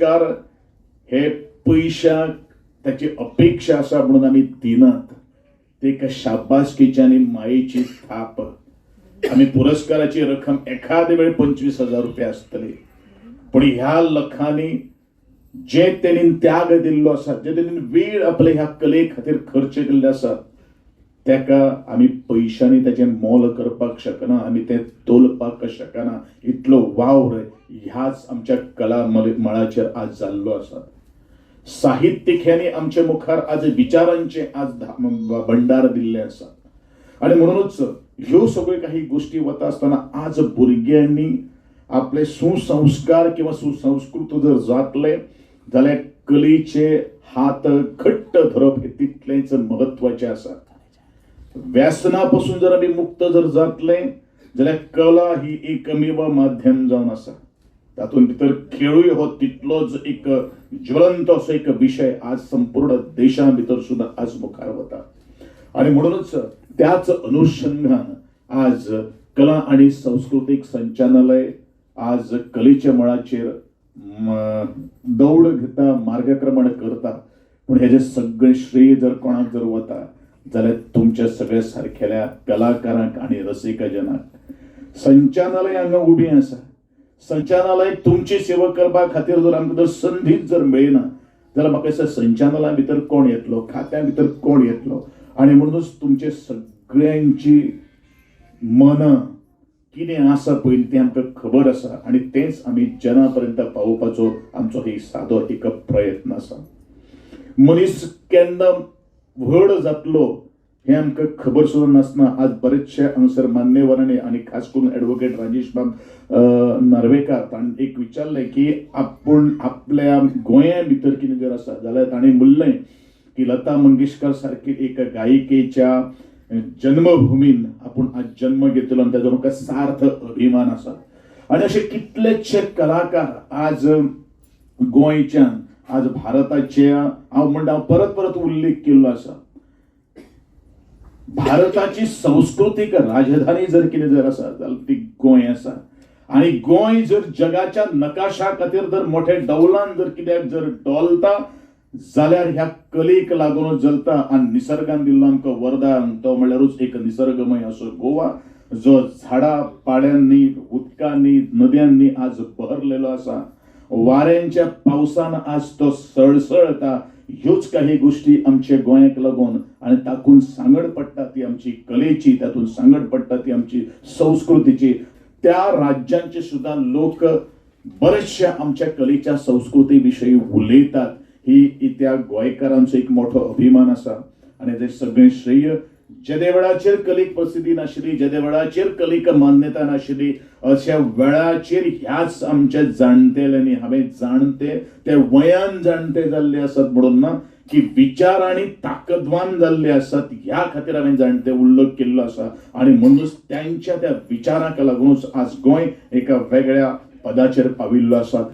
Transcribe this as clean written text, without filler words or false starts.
पुरस्कार हे पैशाक त्याची अपेक्षा असा म्हणून आम्ही दिनात, ते एका शाबासकीची आणि मायेची थाप. आम्ही पुरस्काराची रक्कम एखाद्या वेळ 25,000 रुपये असतली, पण ह्या लखांनी जे त्यांनी त्याग दिल्लो असा, जे त्यांनी वेळ आपल्या ह्या कले खातीर खर्च केल्ले आसा, त्याका आम्ही पैशांनी त्याचे मोल करपाक शकना, आम्ही ते तोलपाक शकना. इतलो वावर ह्याच आमच्या कला मळाचेर आज जाल्लो आसा. साहित्यिकांनी आमच्या मुखार आज विचारांचे आज भंडार दिल्ले आसा. आणि म्हणूनच ह्यो सगळ्यो काही गोष्टी वता असताना आज भुरग्यांनी आपले सुसंस्कार किंवा सुसंस्कृत जर जातले जाल्यार कलेचे हात घट्ट धरप हे तितलेच महत्वाचे आसा. व्यसनापासून जर आम्ही मुक्त जर जातले जाल्यार कला ही एकमेव माध्यम जावन आसा. तातूंत भितर खेळूय हो तितलोच एक ज्वलंत असो एक विषय आज संपूर्ण देशा भितर सुद्धा आज मुखार वता. आणि म्हणूनच त्याच अनुषंगान आज कला आणि सांस्कृतिक संचालनालय आज कलेच्या मळाचेर दौड घेता, मार्गक्रमण करता. पण हेजे सगळे श्रेय जर कोणाक जर वता जाल्यार तुमच्या सगळ्या सारखेल्या कलाकारांक आणि रसिकजनांक. संचालनालय हांगा उबी आसा. संचालनालय तुमची सेवा करपा खातीर जर आमकां जर संधीच जर मेळना जाल्यार म्हाका दिसता संचालना भितर कोण येतलो, खात्या भितर कोण येतलो. आणि म्हणूनच तुमचे सगळ्यांची मनां कितें आसा पळय तें आमकां खबर आसा, आणि तेच आमी जना पर्यंत पावोवपाचो आमचो ही सादो एक प्रयत्न आसा. मनीस केन्ना व्हड जातलो हे आमकां खबर सुद्दां नासना. आज बरेचशे हांगासर मान्यवरांनी आणि खास करून ॲडव्होकेट राजेश बाब नार्वेकार ताणें एक विचारलें की आपूण आपल्या गोंया भितर कितें जर आसा जाल्यार ताणें म्हणलें की लता मंगेशकर सारकी एक गायिकेच्या जन्मभूमीन आपूण आज जन्म घेतलो आणि ताजो म्हाका सार्थ अभिमान आसा. आणि असे कितलेशे कलाकार आज गोंयच्यान आज भारताचे हांव म्हणटा परत परत उल्लेख केल्लो आसा. भारताची सांस्कृतिक राजधानी जर कितें जर आसा जाल्यार ती गोंय आसा. आणि गोंय जर जगाच्या नकाशा खातीर जर मोठे डौलान जर कित्याक जर डोलता जाल्यार ह्या कलेक लागून जलता. आणि निसर्गान दिल्लो आमकां वरदान तो म्हणल्यारूच एक निसर्गमय असो गोवा, जो झाडां पाड्यांनी, उदकांनी, नद्यांनी आज बहरलेलो आसा. वाऱ्यांच्या पावसान आज तो सळसळता. ह्योच काही गोष्टी आमच्या गोंयाक लागून, आणि तातूंत सांगड पडटा ती आमची कलेची, तातूंत सांगड पडटा ती आमची संस्कृतीची. त्या राज्यांचे सुद्धा लोक बरेचशा आमच्या कलेच्या संस्कृती विषयी उलयतात. ही त्या गोंयकारांचो एक मोठो अभिमान आसा. आणि ते सगळे श्रेय जेदे वेळाचेर कलेक प्रसिद्धी नाशिल्ली, जेदे वेळाचेर कलेक मान्यता नाशिल्ली, अशा वेळाचेर ह्याच आमच्या जाणटेल्यांनी, हांवें जाणते ते वयान जाणटे जाल्ले आसात म्हणून ना, की विचार आणि ताकदवान जाल्ले आसात ह्या खातीर हांवें जाणटे उल्लेख केल्लो आसा. आणि म्हणूनच त्यांच्या त्या विचाराक लागूनच आज गोंय एका वेगळ्या पदाचेर पाविल्लो आसा.